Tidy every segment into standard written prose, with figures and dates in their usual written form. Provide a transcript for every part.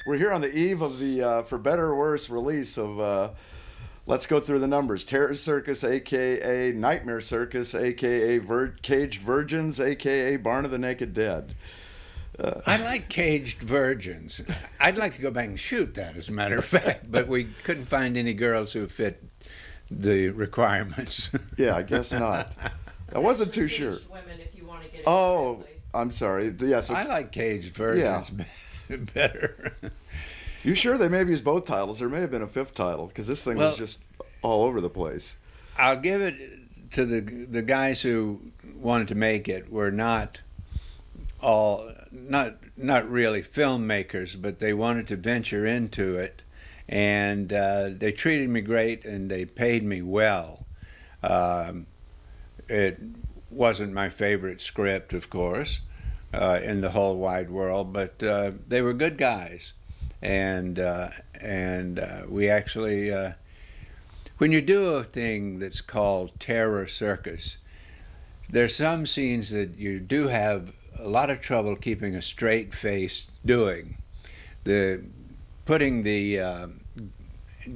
We're here on the eve of the For Better or Worse release of let's go through the numbers. Terror Circus, aka Nightmare Circus, aka Caged Virgins, aka Barn of the Naked Dead. I like Caged Virgins. I'd like to go back and shoot that, as a matter of fact, but we couldn't find any girls who fit the requirements. Yeah, I guess not. I wasn't too sure. Women, if you want to get it Oh, correctly. I'm sorry. Yes. I like Caged Virgins better. You sure they may have used both titles? There may have been a fifth title because this thing was just all over the place. I'll give it to the guys who wanted to make it were not really filmmakers, but they wanted to venture into it, and they treated me great and they paid me well. It wasn't my favorite script, of course, in the whole wide world, but they were good guys, and we actually, when you do a thing that's called Terror Circus, there's some scenes that you do have a lot of trouble keeping a straight face doing. Putting the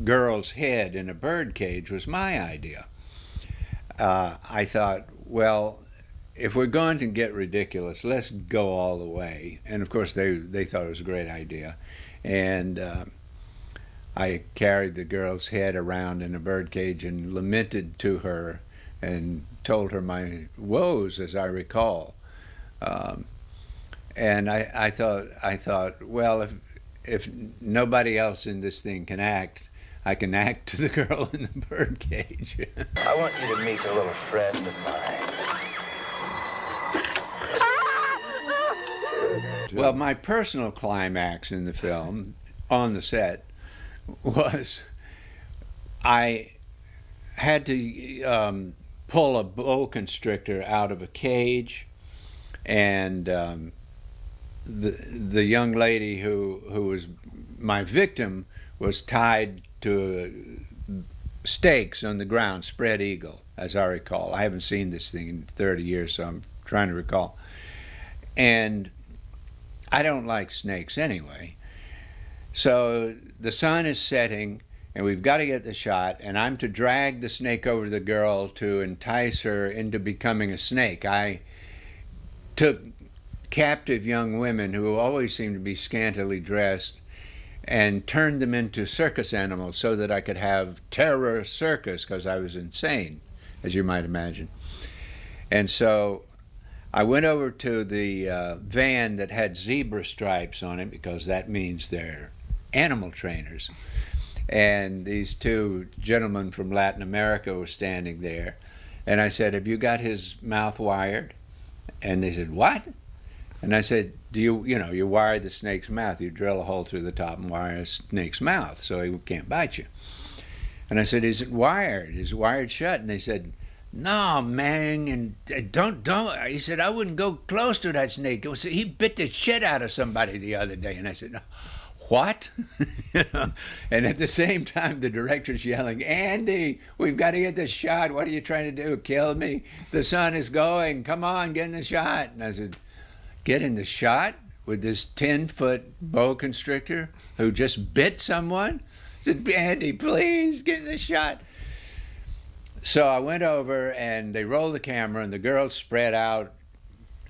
girl's head in a bird cage was my idea. I thought, well, if we're going to get ridiculous, let's go all the way. And of course they thought it was a great idea. And I carried the girl's head around in a bird cage and lamented to her and told her my woes, as I recall. And I thought, well, if nobody else in this thing can act, I can act to the girl in the bird cage. I want you to meet a little friend of mine. Well, my personal climax in the film, on the set, was I had to pull a boa constrictor out of a cage, and the young lady who was my victim was tied to stakes on the ground, spread eagle, as I recall. I haven't seen this thing in 30 years, so I'm trying to recall. And I don't like snakes anyway. So the sun is setting, and we've got to get the shot, and I'm to drag the snake over the girl to entice her into becoming a snake. I took captive young women who always seemed to be scantily dressed and turned them into circus animals so that I could have Terror Circus, because I was insane, as you might imagine. And so I went over to the van that had zebra stripes on it, because that means they're animal trainers. And these two gentlemen from Latin America were standing there. And I said, "Have you got his mouth wired?" And they said, "What?" And I said, you wire the snake's mouth. You drill a hole through the top and wire a snake's mouth so he can't bite you. And I said, "Is it wired? Is it wired shut?" And they said, "No, man, and don't." He said, "I wouldn't go close to that snake. He bit the shit out of somebody the other day." And I said, "What?" And at the same time, the director's yelling, "Andy, we've got to get the shot. What are you trying to do? Kill me? The sun is going. Come on, get in the shot." And I said, "Get in the shot with this 10-foot boa constrictor who just bit someone?" I said, "Andy, please, get in the shot." So I went over, and they rolled the camera, and the girl spread out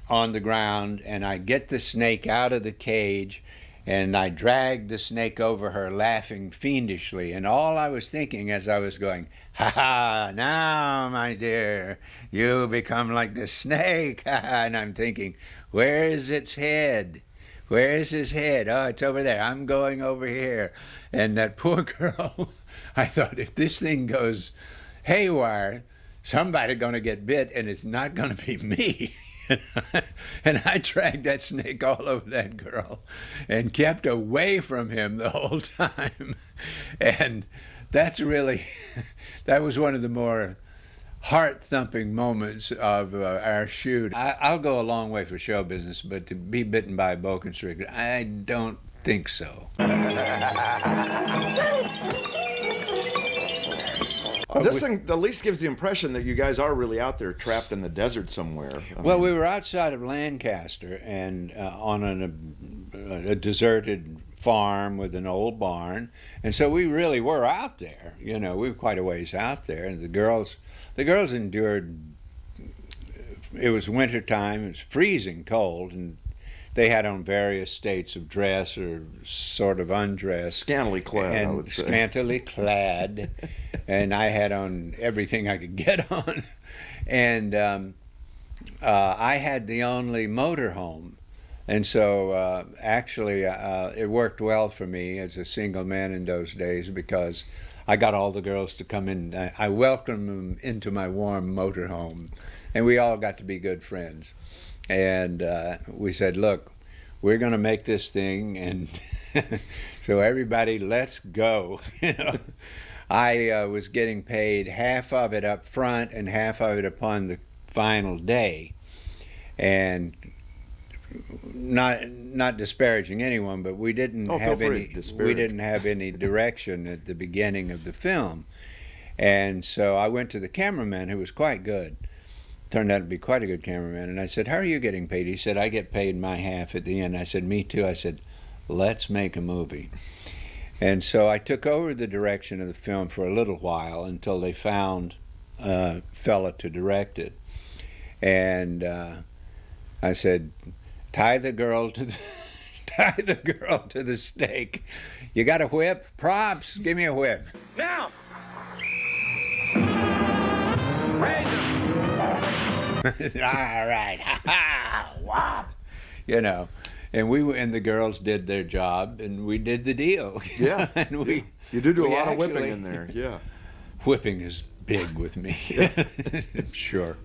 on the ground, and I get the snake out of the cage, and I dragged the snake over her, laughing fiendishly. And all I was thinking as I was going, "Ha ha, now, my dear, you become like the snake." And I'm thinking, where is its head? Where is his head? Oh, it's over there. I'm going over here. And that poor girl, I thought, if this thing goes haywire, somebody's going to get bit, and it's not going to be me. And I dragged that snake all over that girl and kept away from him the whole time. And that was one of the more heart-thumping moments of our shoot. I'll go a long way for show business, but to be bitten by a boa constrictor, I don't think so. This thing at least gives the impression that you guys are really out there trapped in the desert somewhere. Well, we were outside of Lancaster and on a deserted farm with an old barn, and so we really were out there. We were quite a ways out there, and the girls endured. It was winter time. It was freezing cold, and they had on various states of dress or sort of undress. Scantily clad, and I would say. Scantily clad, and I had on everything I could get on, and I had the only motorhome. And so actually it worked well for me as a single man in those days, because I got all the girls to come in. I welcomed them into my warm motorhome, and we all got to be good friends. And we said, look, we're going to make this thing, and so everybody, let's go. I was getting paid half of it up front and half of it upon the final day. And not disparaging anyone, but we didn't have any direction at the beginning of the film. And so I went to the cameraman, who was quite good. Turned out to be quite a good cameraman. And I said, how are you getting paid? He said, I get paid my half at the end. I said, me too. I said, let's make a movie. And so I took over the direction of the film for a little while until they found a fella to direct it. And I said, tie the girl to the stake. You got a whip? Props, give me a whip. Now! Raise him! All right, whop. And the girls did their job, and we did the deal. Yeah. And you do we a lot of whipping actually- in there. Yeah. Whipping is big with me. Sure.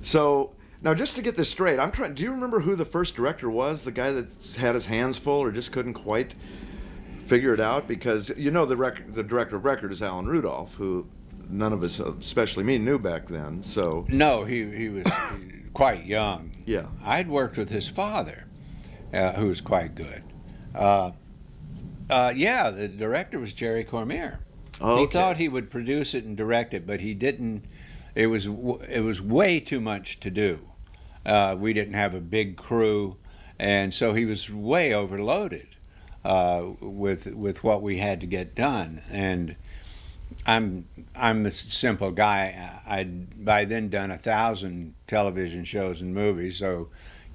So now, just to get this straight, do you remember who the first director was? The guy that had his hands full or just couldn't quite figure it out? Because the director of record is Alan Rudolph, who none of us, especially me, knew back then. So No, he was quite young. yeah, I'd worked with his father, who was quite good. The director was Jerry Cormier. Oh, He okay. thought he would produce it and direct it, but he didn't. It was way too much to do. We didn't have a big crew, and so he was way overloaded with what we had to get done. And I'm a simple guy. I'd by then done 1,000 television shows and movies, so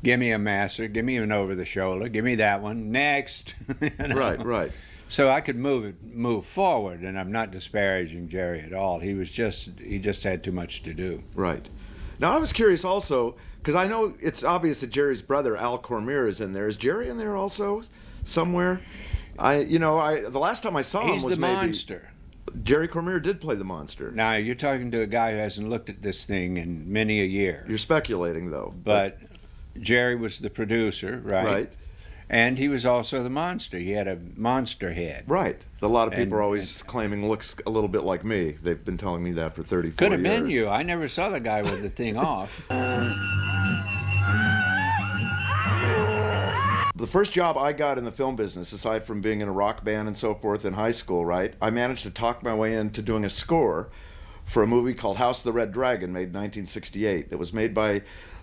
give me a master, give me an over the shoulder, give me that one, next. Right. So I could move forward, and I'm not disparaging Jerry at all. He just had too much to do. Right. Now, I was curious also, because I know it's obvious that Jerry's brother, Al Cormier, is in there. Is Jerry in there also somewhere? The last time I saw him He's was the maybe... monster. Jerry Cormier did play the monster. Now, you're talking to a guy who hasn't looked at this thing in many a year. You're speculating, though. But Jerry was the producer, right? Right. And he was also the monster. He had a monster head. Right. A lot of people And- are always claiming looks a little bit like me. They've been telling me that for 34 years. Could have been you. I never saw the guy with the thing off. The first job I got in the film business, aside from being in a rock band and so forth in high school, right, I managed to talk my way into doing a score for a movie called House of the Red Dragon, made in 1968. It was made by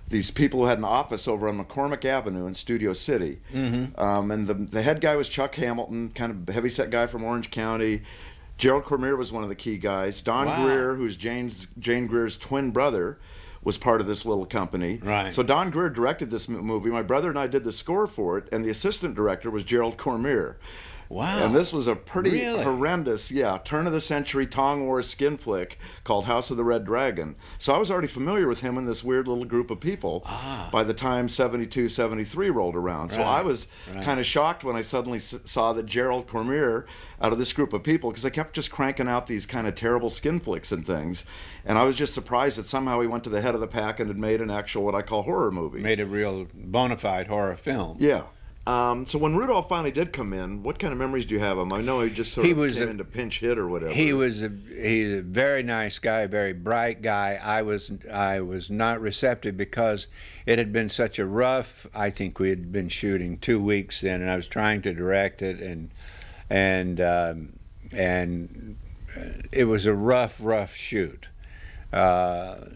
these people who had an office over on McCormick Avenue in Studio City. Mm-hmm. And the head guy was Chuck Hamilton, kind of heavyset guy from Orange County. Gerald Cormier was one of the key guys. Don Wow. Greer, who's Jane Greer's twin brother, was part of this little company. Right. So Don Greer directed this movie. My brother and I did the score for it, and the assistant director was Gerald Cormier. Wow. And this was a pretty Really? horrendous, turn of the century Tong War skin flick called House of the Red Dragon. So I was already familiar with him and this weird little group of people by the time 72, 73 rolled around. So Right, I was right. kind of shocked when I suddenly saw that Gerald Cormier, out of this group of people, because they kept just cranking out these kind of terrible skin flicks and things. And I was just surprised that somehow he went to the head of the pack and had made an actual, what I call, horror movie. Made a real bona fide horror film. Yeah. So when Rudolph finally did come in, what kind of memories do you have of him? I know he just sort of came in to pinch hit or whatever. He's a very nice guy, a very bright guy. I was not receptive because it had been such a rough. I think we had been shooting 2 weeks then, and I was trying to direct it, and it was a rough shoot.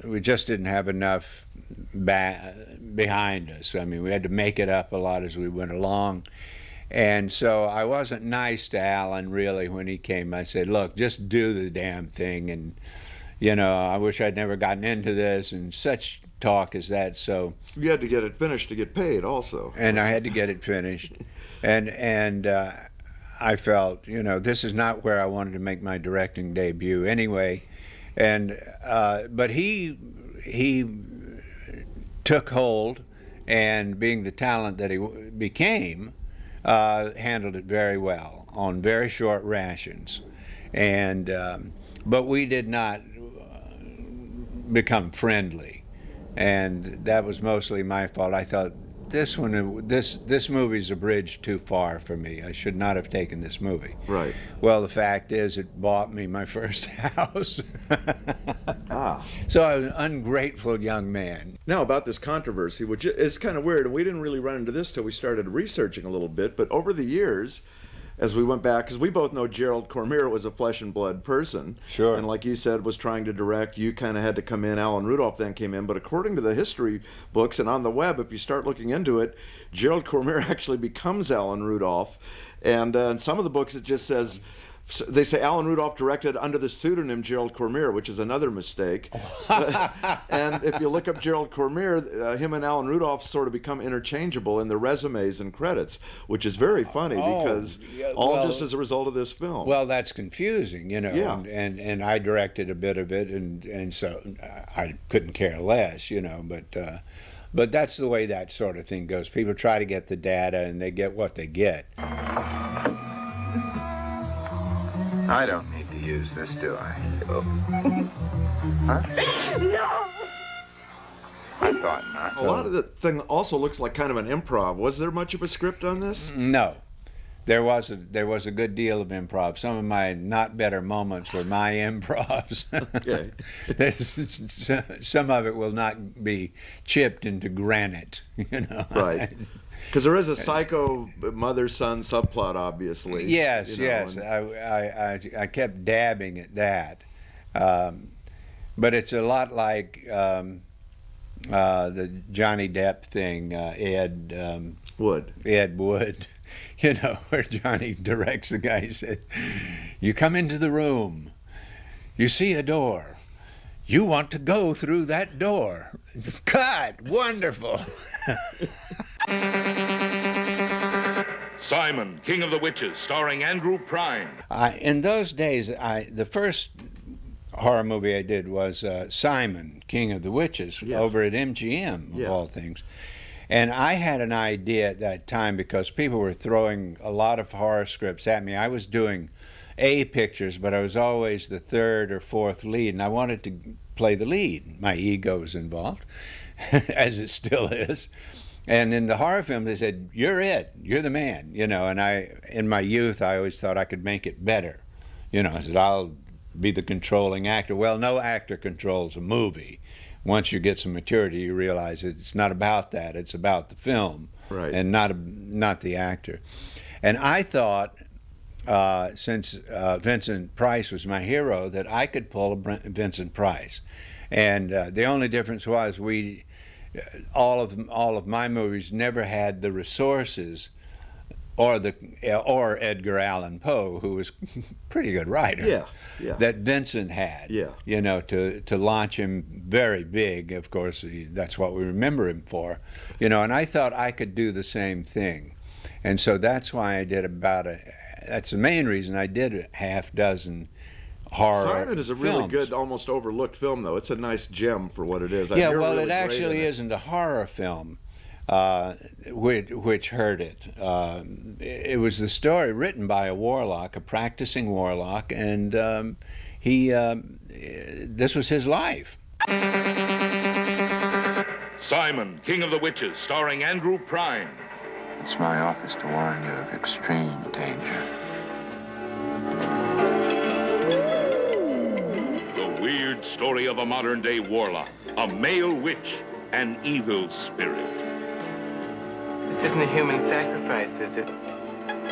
We just didn't have enough behind us. I mean, we had to make it up a lot as we went along. And so I wasn't nice to Alan, really, when he came. I said, look, just do the damn thing. And, I wish I'd never gotten into this, and such talk as that. So You had to get it finished to get paid also. and I had to get it finished. And I felt, this is not where I wanted to make my directing debut anyway. And but he took hold, and being the talent that he became, handled it very well on very short rations. And but we did not become friendly, and that was mostly my fault. I thought this movie's a bridge too far for me. I should not have taken this movie. Right. Well, the fact is, it bought me my first house. Ah. So I was an ungrateful young man. Now about this controversy, which is kind of weird, and we didn't really run into this till we started researching a little bit, but over the years, as we went back, because we both know Gerald Cormier was a flesh and blood person. Sure. And like you said, was trying to direct. You kind of had to come in. Alan Rudolph then came in. But according to the history books and on the web, if you start looking into it, Gerald Cormier actually becomes Alan Rudolph. And in some of the books, it just says, they say Alan Rudolph directed under the pseudonym Gerald Cormier, which is another mistake. And if you look up Gerald Cormier, him and Alan Rudolph sort of become interchangeable in the resumes and credits, which is very funny because just as a result of this film. Well, that's confusing, Yeah. and I directed a bit of it, and so I couldn't care less, but that's the way that sort of thing goes. People try to get the data, and they get what they get. I don't need to use this, do I? Oh. Huh? No! I thought not. A lot of the thing also looks like kind of an improv. Was there much of a script on this? No. There was a good deal of improv. Some of my not better moments were my improvs. Okay. Some of it will not be chipped into granite, Right. Because there is a psycho mother-son subplot, obviously. Yes, and- I kept dabbing at that, but it's a lot like the Johnny Depp thing, Ed Wood. Where Johnny directs the guy. He said, "You come into the room, you see a door, you want to go through that door." Cut! Wonderful. Simon, King of the Witches, starring Andrew Prine. In those days, the first horror movie I did was Simon, King of the Witches, Yeah. over at MGM, of Yeah. all things. And I had an idea at that time because people were throwing a lot of horror scripts at me. I was doing A pictures, but I was always the third or fourth lead, and I wanted to play the lead. My ego was involved, as it still is. And in the horror film, they said, "You're it. You're the man." And in my youth, I always thought I could make it better. I said, "I'll be the controlling actor." Well, no actor controls a movie. Once you get some maturity, you realize it's not about that. It's about the film, Right. and not the actor. And I thought, since Vincent Price was my hero, that I could pull a Vincent Price. And the only difference was all of my movies never had the resources or Edgar Allan Poe, who was a pretty good writer, Yeah. that Vincent had. Yeah. To launch him very big. Of course, that's what we remember him for. And I thought I could do the same thing, and so that's why I did that's the main reason I did a half dozen horror Simon is a really films. good, almost overlooked film, though. It's a nice gem for what it is. Yeah, You're well, really it great actually in it. isn't a horror film, which hurt it. It was the story written by a warlock, a practicing warlock, and this was his life. Simon, King of the Witches, starring Andrew Prine. It's my office to warn you of extreme danger. The weird story of a modern-day warlock, a male witch, an evil spirit. This isn't a human sacrifice, is it?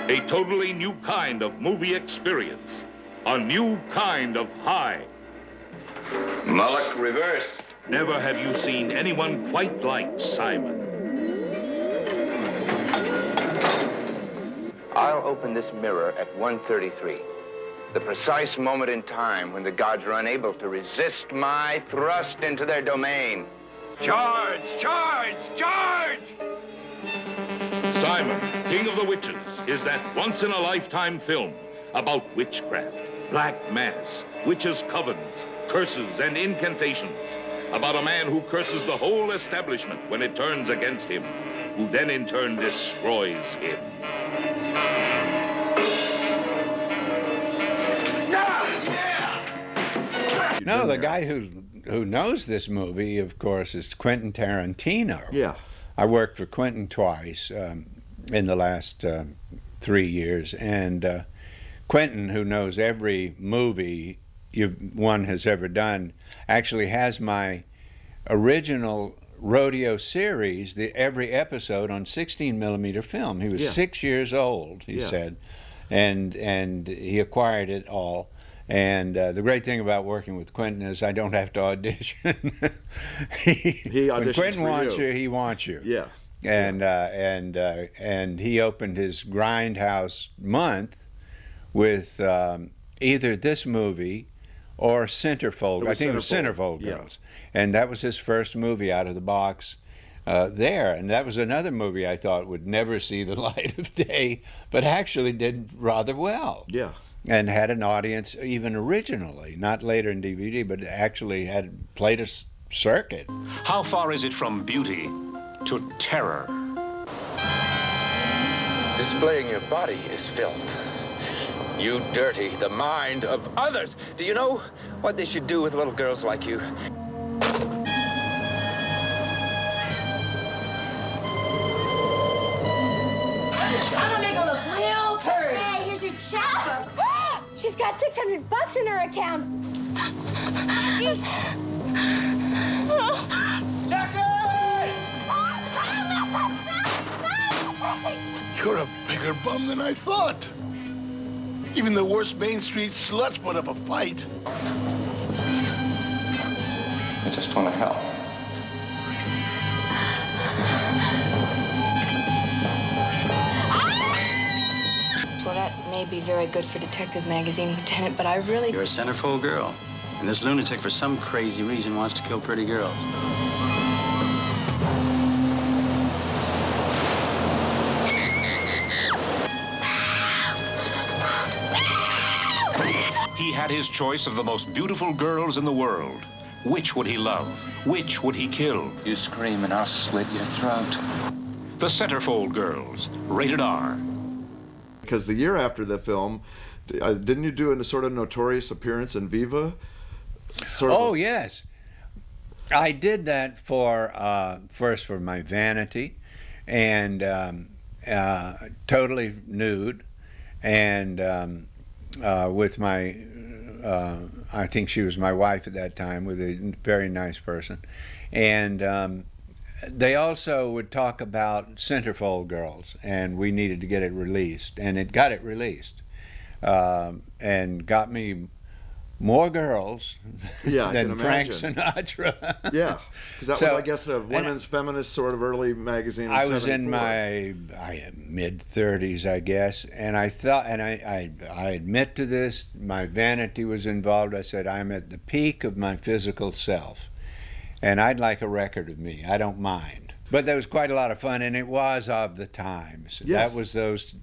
A totally new kind of movie experience. A new kind of high. Mullock reverse. Never have you seen anyone quite like Simon. I'll open this mirror at 1:33. The precise moment in time when the gods are unable to resist my thrust into their domain. Charge! Charge! Charge! Simon, King of the Witches, is that once-in-a-lifetime film about witchcraft, black mass, witches' covens, curses, and incantations. About a man who curses the whole establishment when it turns against him, who then in turn destroys him. No, the guy who knows this movie, of course, is Quentin Tarantino. Yeah. I worked for Quentin twice in the last 3 years, and Quentin, who knows every movie one has ever done, actually has my original rodeo series, every episode on 16mm film. He was 6 years old, he said, and he acquired it all. And the great thing about working with Quentin is I don't have to audition. He auditions when Quentin for wants you. you, he wants you. Yeah. And he opened his Grindhouse month with either this movie or Centerfold. I think it was Centerfold Girls. And that was his first movie out of the box there. And that was another movie I thought would never see the light of day, but actually did rather well. Yeah. And had an audience even originally, not later in DVD, but actually had played a circuit. How far is it from beauty to terror? Displaying your body is filth. You dirty the mind of others. Do you know what they should do with little girls like you? I'm gonna make her look real pretty. Hey, here's your checkbook. She's got $600 in her account. You're a bigger bum than I thought. Even the worst Main Street sluts put up a fight. I just want to help. Well, that may be very good for Detective Magazine, Lieutenant, but I really... You're a centerfold girl, and this lunatic, for some crazy reason, wants to kill pretty girls. He had his choice of the most beautiful girls in the world. Which would he love? Which would he kill? You scream and I'll slit your throat. The Centerfold Girls, rated R. Because the year after the film, didn't you do a sort of notorious appearance in Viva? Yes. I did that for first for my vanity, and totally nude, and with my, I think she was my wife at that time, with a very nice person, and they also would talk about Centerfold Girls, and we needed to get it released, and it got it released, and got me more girls than Frank Sinatra. Yeah, because that was, I guess, a women's feminist sort of early magazine. I was in my mid-30s, I guess, and I thought, and I admit to this, my vanity was involved. I said, I'm at the peak of my physical self, and I'd like a record of me. I don't mind. But there was quite a lot of fun, and it was of the times. Yes. That was those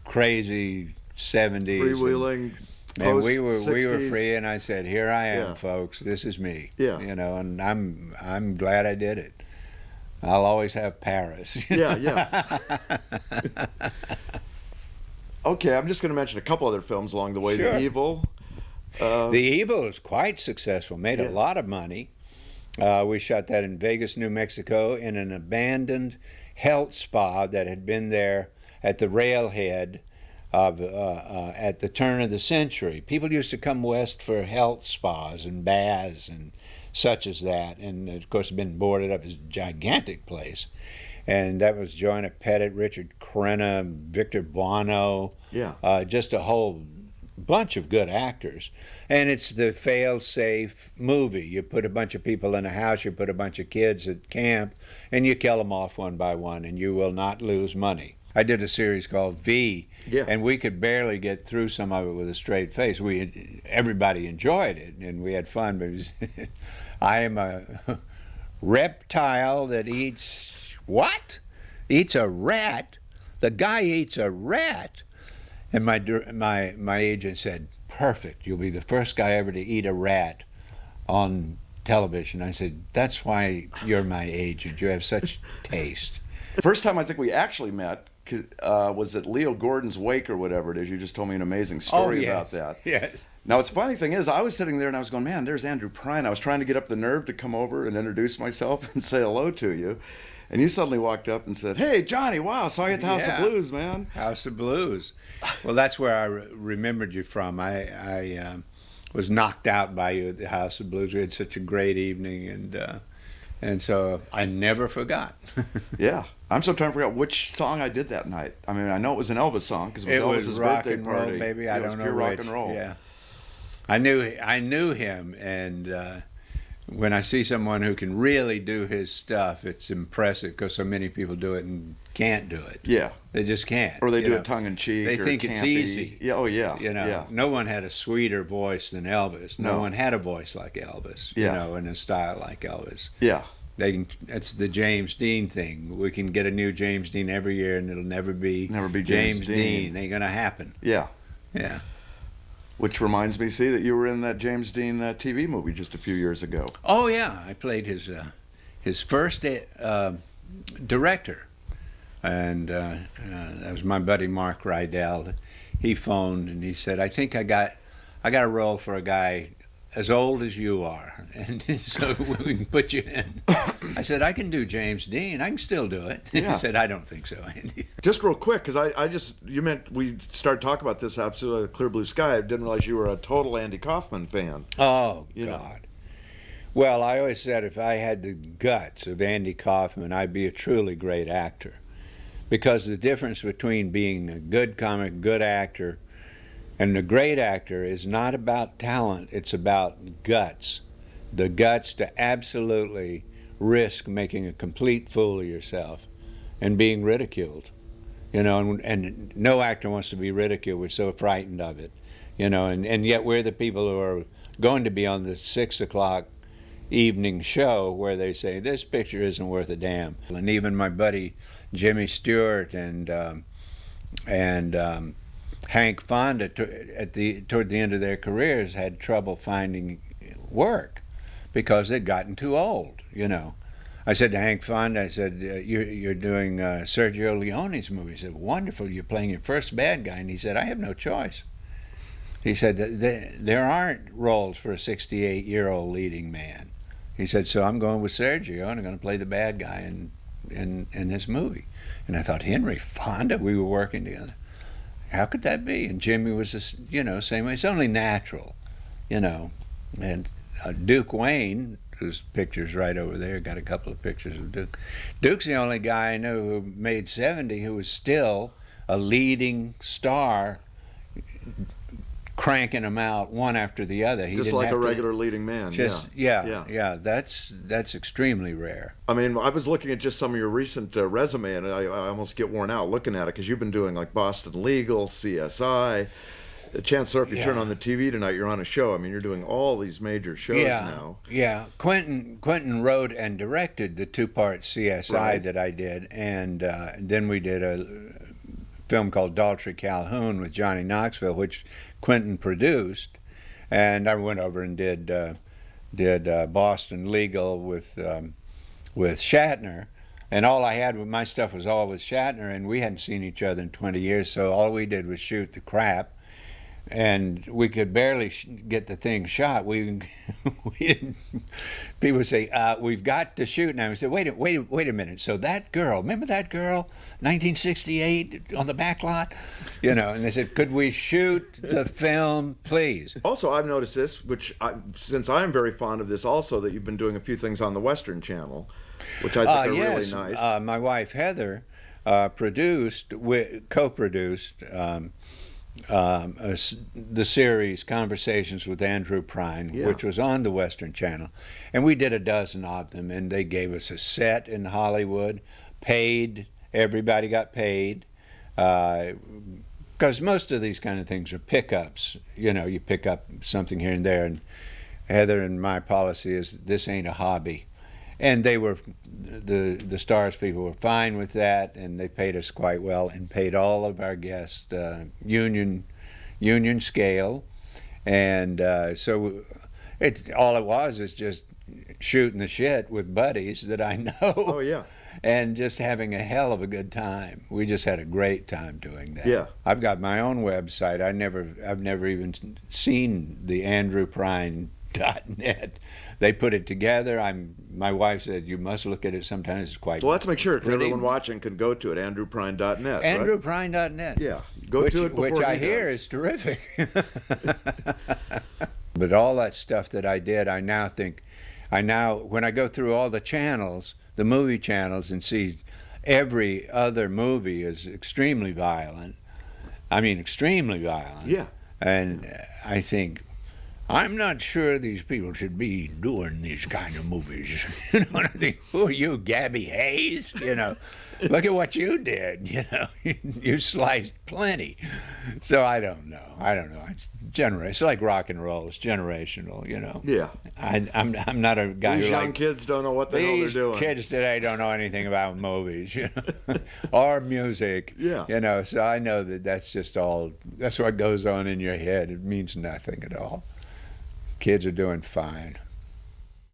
crazy 70s. Freewheeling. And we were free, and I said, "Here I am, folks. This is me." Yeah. You know, and I'm glad I did it. I'll always have Paris. Yeah. Okay, I'm just going to mention a couple other films along the way. Sure. The Evil. The Evil was quite successful. Made a lot of money. We shot that in Vegas, New Mexico, in an abandoned health spa that had been there at the railhead of at the turn of the century. People used to come west for health spas and baths and such as that, and of course been boarded up. As a gigantic place, and that was Joanna Pettit, Richard Crenna, Victor Buono, just a whole bunch of good actors, and it's the fail-safe movie. You put a bunch of people in a house, you put a bunch of kids at camp, and you kill them off one by one, and you will not lose money. I did a series called V, and we could barely get through some of it with a straight face. Everybody enjoyed it, and we had fun, but it was I am a reptile that eats what? Eats a rat? The guy eats a rat? And my agent said, perfect, you'll be the first guy ever to eat a rat on television. I said, that's why you're my agent. You have such taste. The first time I think we actually met was at Leo Gordon's wake or whatever it is. You just told me an amazing story about that. Yes. Now, it's funny thing is, I was sitting there and I was going, man, there's Andrew Prine. I was trying to get up the nerve to come over and introduce myself and say hello to you. And you suddenly walked up and said, hey, Johnny, wow, saw you at the House of Blues, man. House of Blues. Well, that's where I remembered you from. I was knocked out by you at the House of Blues. We had such a great evening, and so I never forgot. Yeah. I'm so trying to figure out which song I did that night. I mean, I know it was an Elvis song because it was Elvis's rock birthday and party. roll, baby. I don't know pure which. rock and roll. Yeah. I knew him, and when I see someone who can really do his stuff, it's impressive because so many people do it and can't do it. Yeah. They just can't. Or they do it tongue in cheek. They think it's easy. Yeah. Oh, yeah. No one had a sweeter voice than Elvis. No one had a voice like Elvis. And a style like Elvis. Yeah. It's the James Dean thing. We can get a new James Dean every year, and it'll never be James Dean. Ain't gonna happen. Yeah. Yeah. Which reminds me, see, that you were in that James Dean TV movie just a few years ago. Oh yeah, I played his first director, and that was my buddy Mark Rydell. He phoned and he said, "I think I got a role for a guy as old as you are, and so we can put you in." I said, "I can do James Dean. I can still do it." Yeah. He said, "I don't think so, Andy." Just real quick, because you meant we started talking about this absolutely Clear Blue Sky. I didn't realize you were a total Andy Kaufman fan. Oh, God. Well, I always said if I had the guts of Andy Kaufman, I'd be a truly great actor. Because the difference between being a good comic, good actor, and a great actor is not about talent, it's about guts. The guts to absolutely risk making a complete fool of yourself and being ridiculed. And no actor wants to be ridiculed. We're so frightened of it. And yet we're the people who are going to be on the 6 o'clock evening show where they say, this picture isn't worth a damn. And even my buddy Jimmy Stewart and Hank Fonda toward the end of their careers had trouble finding work because they'd gotten too old. I said to Hank Fonda, I said, you're doing Sergio Leone's movie. He said, wonderful, you're playing your first bad guy. And he said, I have no choice. He said, there aren't roles for a 68-year-old leading man. He said, so I'm going with Sergio and I'm going to play the bad guy in this movie. And I thought, Henry Fonda, we were working together. How could that be? And Jimmy was, same way. It's only natural, And Duke Wayne, whose picture's right over there, got a couple of pictures of Duke. Duke's the only guy I know who made 70 who was still a leading star, cranking them out one after the other. He just didn't like have a to, regular leading man. Yeah. That's extremely rare. I mean, I was looking at just some of your recent resume, and I almost get worn out looking at it because you've been doing like Boston Legal, CSI. Chances are, if you turn on the TV tonight, you're on a show. I mean, you're doing all these major shows now. Yeah. Quentin wrote and directed the 2-part CSI that I did, and then we did a film called Daltrey Calhoun with Johnny Knoxville, which Quentin produced, and I went over and did Boston Legal with Shatner, and all I had with my stuff was all with Shatner, and we hadn't seen each other in 20 years, so all we did was shoot the crap, and we could barely get the thing shot. We didn't. People would say, "We've got to shoot now." We said, "Wait a minute." So that girl, remember that girl, 1968 on the back lot, And they said, "Could we shoot the film, please?" Also, I've noticed this, since I'm very fond of this, also that you've been doing a few things on the Western Channel, which I think are really nice. My wife Heather co-produced the series Conversations with Andrew Prine, which was on the Western Channel, and we did a dozen of them, and they gave us a set in Hollywood, paid, everybody got paid, because most of these kind of things are pickups. You know, you pick up something here and there, and Heather and my policy is this ain't a hobby. And they were, the Stars people were fine with that, and they paid us quite well and paid all of our guests union scale. And so all it was is just shooting the shit with buddies that I know. Oh, yeah. And just having a hell of a good time. We just had a great time doing that. Yeah. I've got my own website. I've never even seen the AndrewPrine.net. They put it together. My wife said, you must look at it sometimes. It's quite Well, let's make sure pretty. everyone watching can go to it, AndrewPrine.net. AndrewPrine.net. Yeah, go to it before which I he hear does. is terrific. But all that stuff that I did, I now think, when I go through all the channels, the movie channels, and see every other movie is extremely violent. I mean, extremely violent. Yeah. And I think, I'm not sure these people should be doing these kind of movies. You know, and I think, who are you, Gabby Hayes? You know, look at what you did. You know, you sliced plenty. So I don't know. It's like rock and roll. It's generational. You know. Yeah. I'm not a guy These who young kids don't know what the hell they're these doing. kids today don't know anything about movies, you know, or music. Yeah. You know, so I know that's just all. That's what goes on in your head. It means nothing at all. Kids are doing fine.